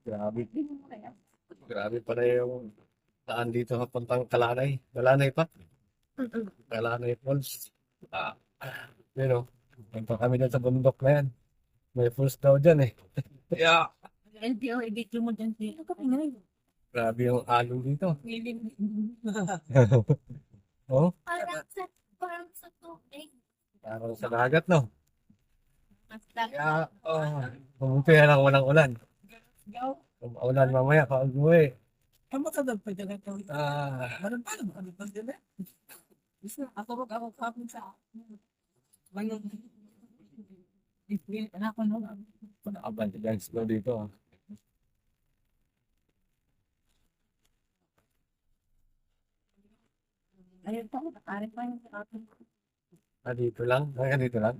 Grabe. Grabe pala yung daan dito papuntang Kalanay. Kalanay pa? Kalanay Falls. Ah, yun o. Punta kami dyan sa bundok na yan. May falls daw dyan eh. Yeah. Grabe yung alon dito. Oh, parang sa dagat no. Kaya, pumunti na lang walang ulan. Kung maulan mamaya, pag-uwi. Ah, nakabante dyan snow dito. Dito lang? Hanggang dito lang?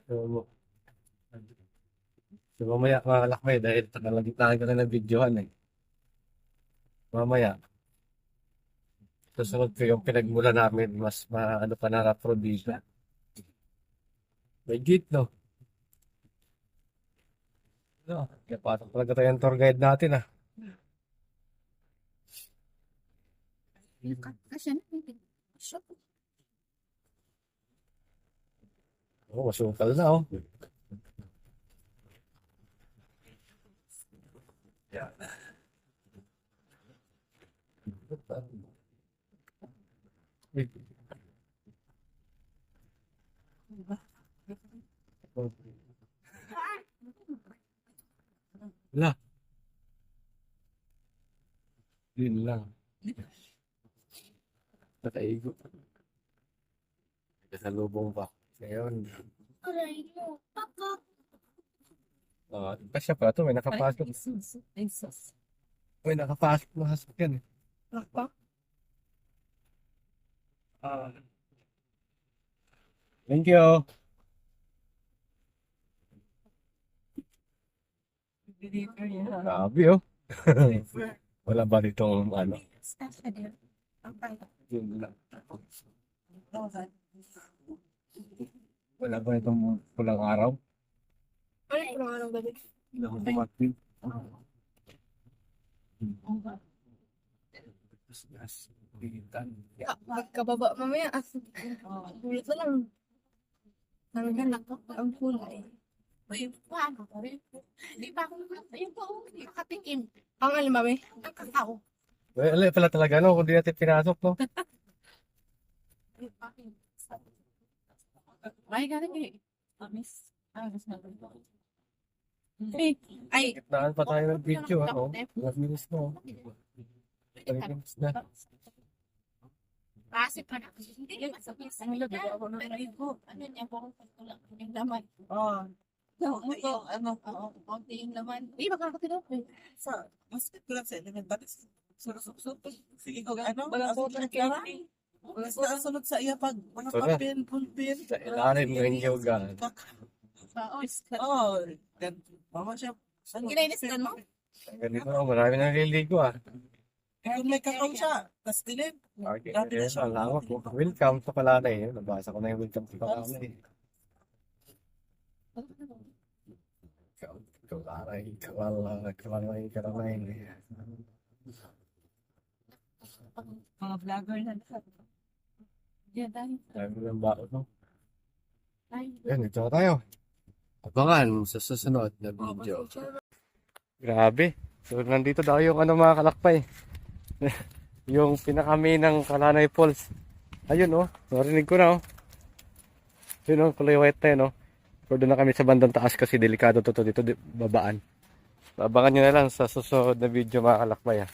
So, mamaya mga kalakbay dahil takalagitnaan ko na ng videohan eh. Mamaya, susunod ko yung pinagmula namin, mas maano pa na rough road dito. May gate no? No, kaya patok talaga tayo yung tour guide natin ah. Oh, masukal na oh. Yeah. Wala. Yun lang. Nakaigo. Kasalubong pa. Ngayon. Kasya pa ito. May nakapasok. May nakapasok na hasok yan eh. Thank you. Grabe oh. Wala ba ditong ano? Yun lang. Wala ba itong pulang araw? Hindi ako dumating. Gas. Bigitan. Magkababa mamaya. Ulit na lang. Nangganak ang kulay. Di ba ako nakatikim? Ang alin mami? Ang kakao. Wala pala talaga no, kung di natin pinasok no. Ay, galing eh. Amis. Ay, Gitnaan pa tayo ng video ano. 12 minutes no. 12 minutes na. Kasi pa na. Hindi yung masabi sa nila. Pero yung ano niya po. Yung laman. Ano? Konti yung laman. Hindi, magkakatilo. Mas ko lang sa element batis. Surusok-susok. Sige ko ano? Mas nakasunod sa iya pag mga Ito na. papel, pulpin. Sa ilalim ng yoga. Oh, then mama siya. Ginainistan mo? Ganito no, marami nang liligo ah. Kung may kakao siya, tas dilin. Okay, ang lawak mo. Welcome sa Kalanay. Nabasa ko na yung welcome sa Kalanay. Kalanay. Mga vlogger na lahat. Yan tayo. Dami ng bakit no? Tayo. Yan, ito na tayo. Abangan sa susunod na video. Grabe. So, nandito daw yung ano mga kalakpay. Yung pinakami ng Kalanay Falls. Ayun oh. Narinig ko na oh. Yun oh, kulay white na yun oh. Pero doon na kami sa bandang taas kasi delikado to dito babaan. Abangan nyo na lang sa susunod na video mga kalakbay.